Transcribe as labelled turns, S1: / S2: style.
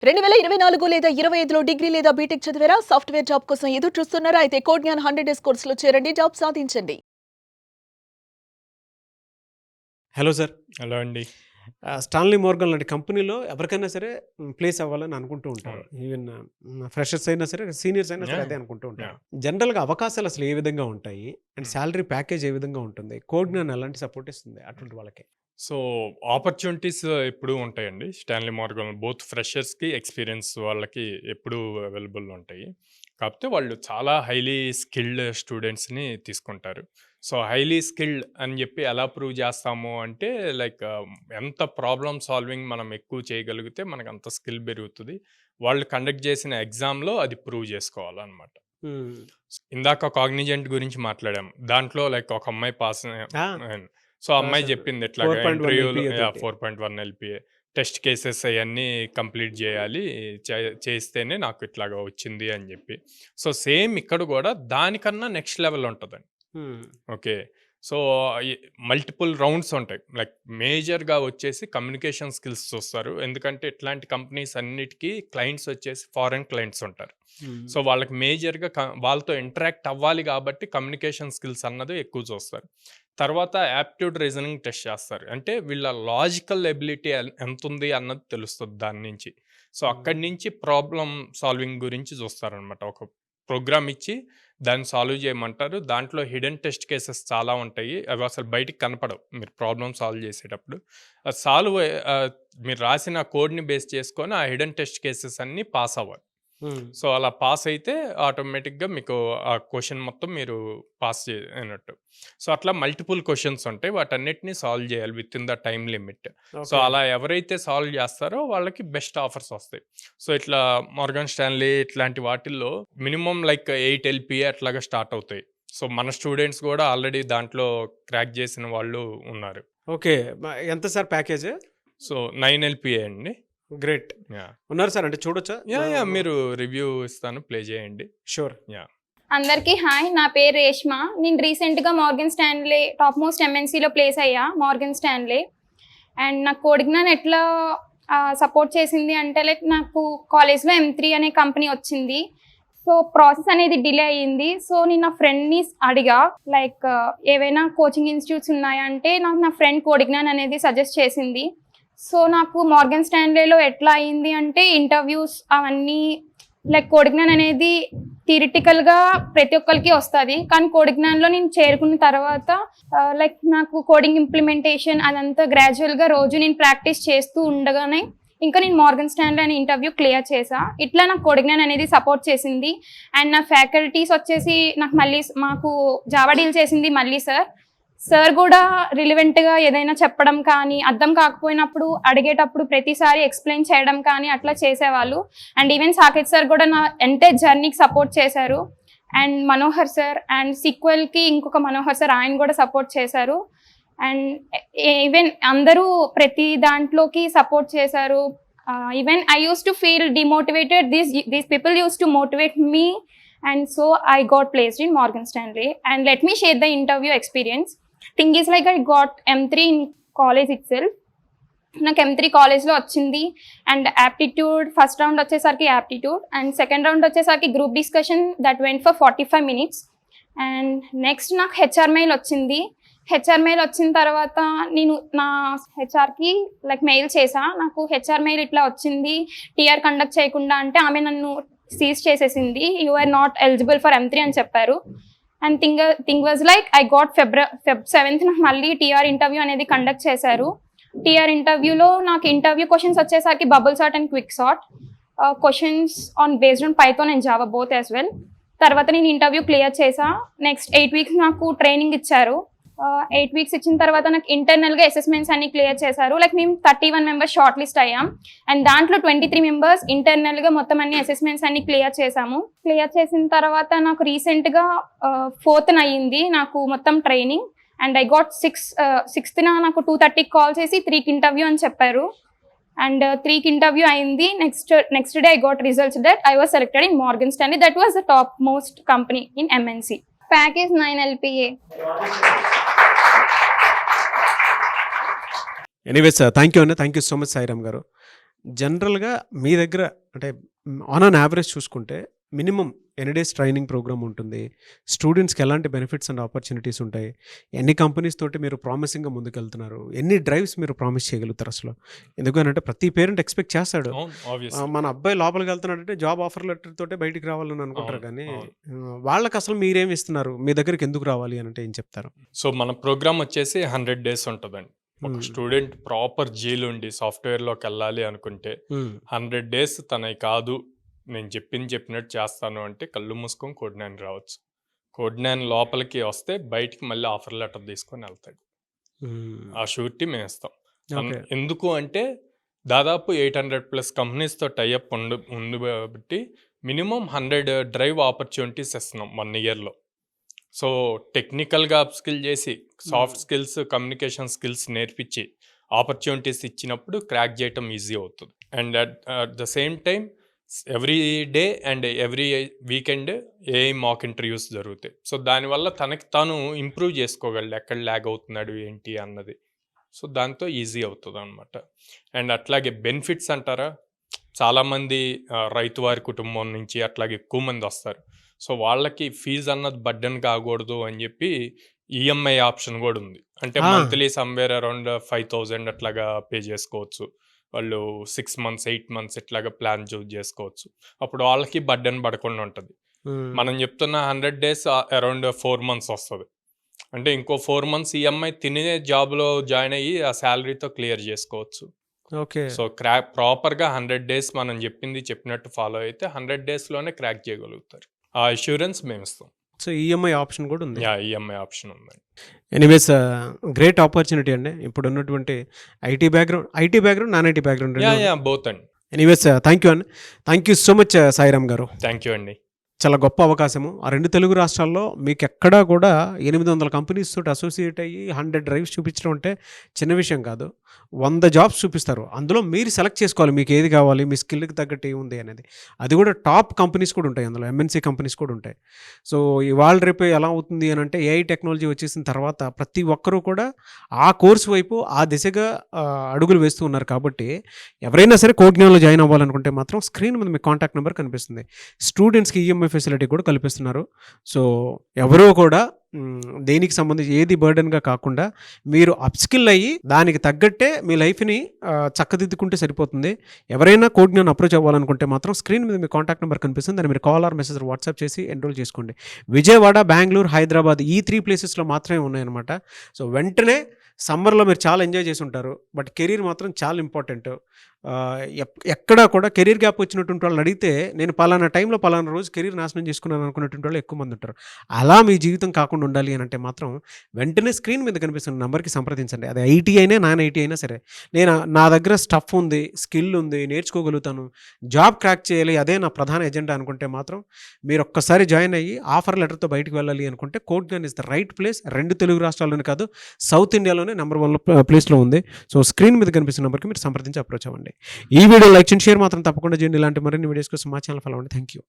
S1: 2024 లేదా 25లో డిగ్రీ లేదా బీటెక్ చదివారా? సాఫ్ట్‌వేర్ జాబ్ కోసం ఎదురు చూస్తున్నారా? అయితే కోడ్ జ్ఞాన్ 100 డేస్ కోర్సులో చేరండి. జాబ్ సాధించండి.
S2: Hello sir.
S3: హలో అండి.
S2: స్టాన్లీ మోర్గన్ లాంటి కంపెనీలో ఎవరికైనా సరే ప్లేస్ అవ్వాలని అనుకుంటూ ఉంటారు. ఈవెన్ ఫ్రెషర్స్ అయినా సరే, సీనియర్స్ అయినా సరే అదే అనుకుంటూ ఉంటారు. జనరల్‌గా అవకాశాలు అసలు ఏ విధంగా ఉంటాయి? అండ్ సాలరీ ప్యాకేజ్ ఏ విధంగా ఉంటుంది? కోడ్ జ్ఞాన్ ఎలాంటి సపోర్ట్ ఇస్తుంది అటువంటి వాళ్ళకి?
S3: సో, ఆపర్చునిటీస్ ఎప్పుడూ ఉంటాయండి. స్టాన్లీ మార్గన్ బోత్ ఫ్రెషర్స్‌కి, ఎక్స్‌పీరియన్స్ వాళ్ళకి ఎప్పుడూ అవైలబుల్ ఉంటాయి. కాకపోతే వాళ్ళు చాలా హైలీ స్కిల్డ్ స్టూడెంట్స్‌ని తీసుకుంటారు. సో, హైలీ స్కిల్డ్ అని చెప్పి ఎలా ప్రూవ్ చేస్తాము అంటే లైక్ ఎంత ప్రాబ్లమ్ సాల్వింగ్ మనం ఎక్కువ చేయగలిగితే మనకు అంత స్కిల్ పెరుగుతుంది. వాళ్ళు కండక్ట్ చేసిన ఎగ్జామ్‌లో అది ప్రూవ్ చేసుకోవాలన్నమాట. ఇందాక కాగ్నిజెంట్ గురించి మాట్లాడాము. దాంట్లో లైక్ ఒక అమ్మాయి పాస్ సో, అమ్మాయి చెప్పింది ఇట్లాగా
S2: 4.1
S3: ఇంటర్వ్యూలో
S2: LPA తోటి.
S3: 4.1 ఎల్‌పిఏ టెస్ట్ కేసెస్ అయన్నీ కంప్లీట్ చేయాలి. చేస్తేనే నాకు ఇట్లాగా వచ్చింది అని చెప్పి. సో, సేమ్ ఇక్కడ కూడా దానికన్నా నెక్స్ట్ లెవెల్ ఉంటదండి. ఓకే. సో, మల్టిపుల్ రౌండ్స్ ఉంటాయి. లైక్ మేజర్‌గా వచ్చేసి కమ్యూనికేషన్ స్కిల్స్ చూస్తారు. ఎందుకంటే ఇట్లాంటి కంపెనీస్ అన్నిటికి క్లయింట్స్ వచ్చేసి ఫారెన్ క్లయింట్స్ ఉంటారు. సో, వాళ్ళకి మేజర్‌గా వాళ్ళతో ఇంటరాక్ట్ అవ్వాలి కాబట్టి కమ్యూనికేషన్ స్కిల్స్ అన్నది ఎక్కువ చూస్తారు. తర్వాత యాప్టిట్యూడ్ రీజనింగ్ టెస్ట్ చేస్తారు. అంటే వీళ్ళ లాజికల్ ఎబిలిటీ ఎంతుంది అన్నది తెలుస్తుంది దాని నుంచి. సో, అక్కడి నుంచి ప్రాబ్లమ్ సాల్వింగ్ గురించి చూస్తారనమాట. ఒక ప్రోగ్రామ్ ఇచ్చి దాన్ని సాల్వ్ చేయమంటారు. దాంట్లో హిడెన్ టెస్ట్ కేసెస్ చాలా ఉంటాయి. అవి అసలు బయటికి కనపడవు మీరు ప్రాబ్లమ్ సాల్వ్ చేసేటప్పుడు. మీరు రాసిన కోడ్‌ని బేస్ చేసుకొని ఆ హిడెన్ టెస్ట్ కేసెస్ అన్నీ పాస్ అవ్వాలి. సో, అలా పాస్ అయితే ఆటోమేటిక్‌గా మీకు ఆ క్వెషన్ మొత్తం మీరు పాస్ అయినట్టు. సో, అట్లా మల్టిపుల్ క్వెషన్స్ ఉంటాయి. వాటన్నిటిని సాల్వ్ చేయాలి within the time limit. So, అలా ఎవరైతే సాల్వ్ చేస్తారో వాళ్ళకి బెస్ట్ ఆఫర్స్ వస్తాయి. సో, ఇట్లా మార్గన్ స్టాన్లీ ఇట్లాంటి వాటిల్లో మినిమమ్ లైక్ 8 ఎల్‌పిఏ అట్లాగా స్టార్ట్ అవుతాయి. సో, మన స్టూడెంట్స్ కూడా ఆల్రెడీ దాంట్లో క్రాక్ చేసిన వాళ్ళు ఉన్నారు.
S2: ఓకే. ఎంత సార్ ప్యాకేజ్?
S3: సో, 9 ఎల్‌పిఏ అండి.
S2: గ్రేట్.
S3: యాహ్!
S2: ఉన్నారు సార్, అంటే చూడొచ్చా?
S3: మీరు రివ్యూ ఇస్తాను, ప్లే చేయండి.
S2: షూర్.
S4: అందరికీ హాయ్, నా పేరు రేష్మ. నేను రీసెంట్గా మార్గన్ స్టాన్లీ టాప్ మోస్ట్ ఎంఎన్సీలో ప్లేస్ అయ్యా మార్గన్ స్టాన్లీ. అండ్ నాకు కోడ్ జ్ఞాన్ ఎట్లా సపోర్ట్ చేసింది అంటే లైక్ నాకు కాలేజ్లో M3 అనే కంపెనీ వచ్చింది. సో ప్రాసెస్ అనేది డిలే అయ్యింది. సో నేను నా ఫ్రెండ్ని అడిగా లైక్ ఏవైనా కోచింగ్ ఇన్స్టిట్యూట్స్ ఉన్నాయా అంటే నాకు నా ఫ్రెండ్ కోడ్ జ్ఞాన్ అనేది సజెస్ట్ చేసింది. సో నాకు మార్గన్ స్టాన్లీలో ఎట్లా అయింది అంటే ఇంటర్వ్యూస్ అవన్నీ లైక్ కోడ్ జ్ఞాన్ అనేది థియరిటికల్గా ప్రతి ఒక్కరికి వస్తుంది. కానీ కోడ్ జ్ఞాన్లో నేను చేరుకున్న తర్వాత లైక్ నాకు కోడింగ్ ఇంప్లిమెంటేషన్ అదంతా గ్రాడ్యువల్గా రోజు నేను ప్రాక్టీస్ చేస్తూ ఉండగానే ఇంకా నేను మార్గన్ స్టాన్లీ అనే ఇంటర్వ్యూ క్లియర్ చేసా. ఇట్లా నాకు కోడ్ జ్ఞాన్ అనేది సపోర్ట్ చేసింది. అండ్ నా ఫ్యాకల్టీస్ వచ్చేసి నాకు మాకు జావా డీల్ చేసింది మళ్ళీ సార్ కూడా రిలివెంట్గా ఏదైనా చెప్పడం కానీ అర్థం కాకపోయినప్పుడు అడిగేటప్పుడు ప్రతిసారి ఎక్స్ప్లెయిన్ చేయడం కానీ అట్లా చేసేవాళ్ళు. అండ్ ఈవెన్ సాకేత్ సార్ కూడా నా ఎంటైర్ జర్నీకి సపోర్ట్ చేశారు. అండ్ మనోహర్ సార్ అండ్ సీక్వెల్కి ఇంకొక మనోహర్ సార్ ఆయన కూడా సపోర్ట్ చేశారు. అండ్ ఈవెన్ అందరూ ప్రతి దాంట్లోకి సపోర్ట్ చేశారు. Even I use to feel demotivated, these people use to motivate me. And so I got placed in Morgan Stanley. And let me share the interview experience. Thing is like I got M3 in college itself. నాకు M3 కాలేజ్లో వచ్చింది. And aptitude first round వచ్చేసరికి aptitude and second round వచ్చేసరికి group discussion that went for 45 minutes. And next నాకు HR mail వచ్చింది. HR mail వచ్చిన తర్వాత నేను నా హెచ్ఆర్కి లైక్ మెయిల్ చేసా, నాకు హెచ్ఆర్ మెయిల్ ఇట్లా వచ్చింది టీఆర్ కండక్ట్ చేయకుండా అంటే ఆమె నన్ను సీజ్ చేసేసింది. You are not eligible for M3 అని చెప్పారు. And thing was like I got Feb 7th నాకు మళ్ళీ టీఆర్ ఇంటర్వ్యూ అనేది కండక్ట్ చేశారు. టీఆర్ ఇంటర్వ్యూలో నాకు ఇంటర్వ్యూ క్వశ్చన్స్ వచ్చేసరికి bubble sort and quick sort questions on based on Python and Java both as well. తర్వాత నేను ఇంటర్వ్యూ క్లియర్ చేసా. నెక్స్ట్ 8 weeks నాకు ట్రైనింగ్ ఇచ్చారు. 8 weeks ఇచ్చిన తర్వాత నాకు ఇంటర్నల్గా అసెస్మెంట్స్ అన్ని క్లియర్ చేశారు. లైక్ మేము 31 members షార్ట్ లిస్ట్ అయ్యాం. అండ్ దాంట్లో 23 members ఇంటర్నల్గా మొత్తం అన్ని అసెస్మెంట్స్ అన్ని క్లియర్ చేశాము. క్లియర్ చేసిన తర్వాత నాకు రీసెంట్గా 4th అయ్యింది నాకు మొత్తం training. And I got 6th నాకు 2:30 కాల్ చేసి 3కి ఇంటర్వ్యూ అని చెప్పారు. అండ్ 3కి ఇంటర్వ్యూ అయింది. Next day I got results that I was selected in Morgan Stanley. That was the top most company in MNC. Package 9 LPA.
S2: Anyways thank you అండి. Thank you so much Sairam గారు. జనరల్‌గా మీ దగ్గర అంటే on an average చూసుకుంటే minimum ఎన్ని days training program ఉంటుంది? స్టూడెంట్స్‌కి ఎలాంటి బెనిఫిట్స్ అండ్ ఆపర్చునిటీస్ ఉంటాయి? ఎన్ని కంపెనీస్ తోటి మీరు ప్రామిసింగ్‌గా ముందుకెళ్తున్నారు? ఎన్ని డ్రైవ్స్ మీరు ప్రామిస్ చేయగలుగుతారు అసలు? ఎందుకనంటే ప్రతి పేరెంట్ ఎక్స్‌పెక్ట్ చేస్తాడు.
S3: అవును. ఆబ్వియస్‌లీ.
S2: మన అబ్బాయి లోపలికెళ్తున్నాడంటే జాబ్ ఆఫర్ లెటర్ తోటే బయటికి రావాలని అనుకుంటారు
S3: అవును.
S2: కానీ
S3: అవును.
S2: వాళ్ళకసలు మీరేమి ఇస్తున్నారు? మీ దగ్గరికి ఎందుకు రావాలి అనంటే ఏం చెప్తారు?
S3: సో, మన ప్రోగ్రామ్ వచ్చేసి 100 డేస్ ఉంటదండి. ఒక
S2: హ్మ్.
S3: స్టూడెంట్ ప్రాపర్ జీలుండి సాఫ్ట్‌వేర్‌లోకెళ్ళాలి అనుకుంటే
S2: హ్మ్.
S3: 100 డేస్ తనయి కాదు, నేను చెప్పినట్టు చేస్తాను అంటే కళ్ళు మూసుకొని కోడ్ 9 రావచ్చు. కోడ్ 9 లోపలికి వస్తే బయటికి మళ్ళీ ఆఫర్ లెటర్ తీసుకొని వెళ్తాడు.
S2: హ్మ్.
S3: ఆ షూరిటీ మేమిస్తాం.
S2: ఓకే.
S3: ఎందుకు అంటే దాదాపు 800+ కంపెనీస్‌తో టైఅప్ ఉంది కాబట్టి మినిమమ్ 100 డ్రైవ్ ఆపర్చునిటీస్ ఇస్తున్నాం 1 ఇయర్‌లో. సో, టెక్నికల్‌గా అప్‌స్కిల్ చేసి, సాఫ్ట్ స్కిల్స్, కమ్యూనికేషన్ స్కిల్స్ నేర్పించి, ఆపర్చునిటీస్ ఇచ్చినప్పుడు క్రాక్ చేయటం ఈజీ అవుతుంది. And at the same time every day and every weekend AI mock interviews జరుగుతాయి. సో, దానివల్ల తనకి తాను ఇంప్రూవ్ చేసుకోగలడు. ఎక్కడ ల్యాగ్ అవుతున్నాడు ఏంటి అన్నది. సో, దాంతో ఈజీ అవుతుందనమాట. అండ్ అట్లాగే బెనిఫిట్స్ అంటారా? చాలామంది రైతు వారి కుటుంబం నుంచి అట్లాగే ఎక్కువ మంది వస్తారు. సో, వాళ్ళకి ఫీజ్ అన్నది బర్డెన్ కాకూడదు అని చెప్పి ఈఎంఐ ఆప్షన్ కూడా ఉంది. అంటే
S2: ఆ!
S3: మంత్లీ సమ్‌వేర్ అరౌండ్ 5000 అట్లాగా పే చేసుకోవచ్చు. వాళ్ళు 6 మంత్స్, 8 మంత్స్ ఇట్లాగా ప్లాన్ చూజ్ చేసుకోవచ్చు. అప్పుడు వాళ్ళకి బర్డెన్ పడకుండా ఉంటది.
S2: హ్మ్.
S3: మనం చెప్తున్న 100 డేస్ అరౌండ్ 4 మంత్స్ వస్తది. అంటే ఇంకో 4 మంత్స్ ఈఎంఐ తినే జాబ్‌లో జాయిన్ అయ్యి ఆ సాలరీతో క్లియర్ చేసుకోవచ్చు.
S2: ఓకే.
S3: సో, ప్రాపర్‌గా 100 డేస్ మనం చెప్పినట్టు ఫాలో అయితే 100 డేస్‌లోనే క్రాక్ చేయగలుగుతారు. ఆ అష్యూరెన్స్ మేమిస్తాం.
S2: సో, ఈఎంఐ ఆప్షన్ కూడా ఉంది.
S3: యాహ్! ఈఎంఐ ఆప్షన్ ఉందండి.
S2: ఎనీవేస్ గ్రేట్ ఆపర్చునిటీ అండి. ఇప్పుడున్నటువంటి IT background, non IT background 2
S3: yeah! Both అండి.
S2: ఎనీవేస్ థ్యాంక్ యూ అండి. Thank you so much Sairam గారు.
S3: థ్యాంక్ యూ అండి.
S2: చాలా గొప్ప అవకాశము. ఆ 2 తెలుగు రాష్ట్రాల్లో మీకెక్కడా కూడా 800 కంపెనీస్ తోటి అసోసియేట్ అయ్యి 100 డ్రైవ్స్ చూపించడం అంటే చిన్న విషయం కాదు. 100 జాబ్స్ చూపిస్తారు. అందులో మీరు సెలెక్ట్ చేసుకోవాలి మీకు ఏది కావాలి, మీ స్కిల్‌కి తగ్గట్టు ఏముంది అనేది. అది కూడా టాప్ కంపెనీస్ కూడా ఉంటాయి అందులో. ఎంఎన్‌సీ కంపెనీస్ కూడా ఉంటాయి. సో, ఇవాళ రేపు ఎలా అవుతుంది అనంటే ఏఐ టెక్నాలజీ వచ్చేసిన తర్వాత ప్రతి ఒక్కరు కూడా ఆ కోర్స్ వైపు, ఆ దిశగా అడుగులు వేస్తూ ఉన్నారు కాబట్టి ఎవరైనా సరే కోజ్ఞాన్‌లో జాయిన్ అవ్వాలనుకుంటే మాత్రం స్క్రీన్ మీద మీ కాంటాక్ట్ నెంబర్ కనిపిస్తుంది. స్టూడెంట్స్‌కి ఈఎంఐ ఫెసిలిటీ కూడా కల్పిస్తున్నారు. సో, ఎవరూ కూడా దేనికి సంబంధించి ఏది బర్డెన్‌గా కాకుండా మీరు అప్‌స్కిల్ అయ్యి దానికి తగ్గట్టే మీ లైఫ్‌ని చక్కదిద్దుకుంటే సరిపోతుంది. ఎవరైనా కోజ్ఞాన్ అప్రోచ్ అవ్వాలనుకుంటే మాత్రం స్క్రీన్ మీద మీ కాంటాక్ట్ నెంబర్ కనిపిస్తుంది. దాన్ని మీరు కాల్ ఆర్ మెసేజ్ వాట్సాప్ చేసి ఎన్రోల్ చేసుకోండి. విజయవాడ, బెంగుళూరు, హైదరాబాద్ ఈ 3 ప్లేసెస్‌లో మాత్రమే ఉన్నాయన్నమాట. సో, వెంటనే సమ్మర్‌లో మీరు చాలా ఎంజాయ్ చేసి ఉంటారు. బట్ కెరీర్ మాత్రం చాలా ఇంపార్టెంట్. ఎక్కడా కూడా కెరీర్ గ్యాప్ వచ్చినటువంటి వాళ్ళని అడిగితే నేను పలానా టైంలో పలానా రోజు కెరీర్ నాశనం చేసుకున్నాను అనుకున్నటువంటి వాళ్ళు ఎక్కువ మంది ఉంటారు. అలా మీ జీవితం కాకుండా ఉండాలి అని అంటే మాత్రం వెంటనే స్క్రీన్ మీద కనిపిస్తున్న నెంబర్కి సంప్రదించండి. అది ఐటీ అయినా నాన్ ఐటీ అయినా సరే. నా దగ్గర స్టఫ్ ఉంది, స్కిల్ ఉంది, నేర్చుకోగలుగుతాను, జాబ్ క్రాక్ చేయాలి, అదే నా ప్రధాన ఎజెండా అనుకుంటే మాత్రం మీరు ఒక్కసారి జాయిన్ అయ్యి ఆఫర్ లెటర్తో బయటకు వెళ్ళాలి అనుకుంటే Codegnan is the right place. 2 Telugu రాష్ట్రాల్లోనే కాదు, సౌత్ ఇండియాలోనే నెంబర్ 1 ప్లేస్లో ఉంది. సో, స్క్రీన్ మీద కనిపిస్తున్న నెంబర్కి మీరు సంప్రదించి అప్రోచ్ అవ్వండి. ఈ వీడియో లైక్ చేయండి, షేర్ మాత్రం తప్పకుండా చేయండి. ఇలాంటి మరిన్ని వీడియోస్ కోసం మా ఛానల్ ఫాలో అవ్వండి. Thank you.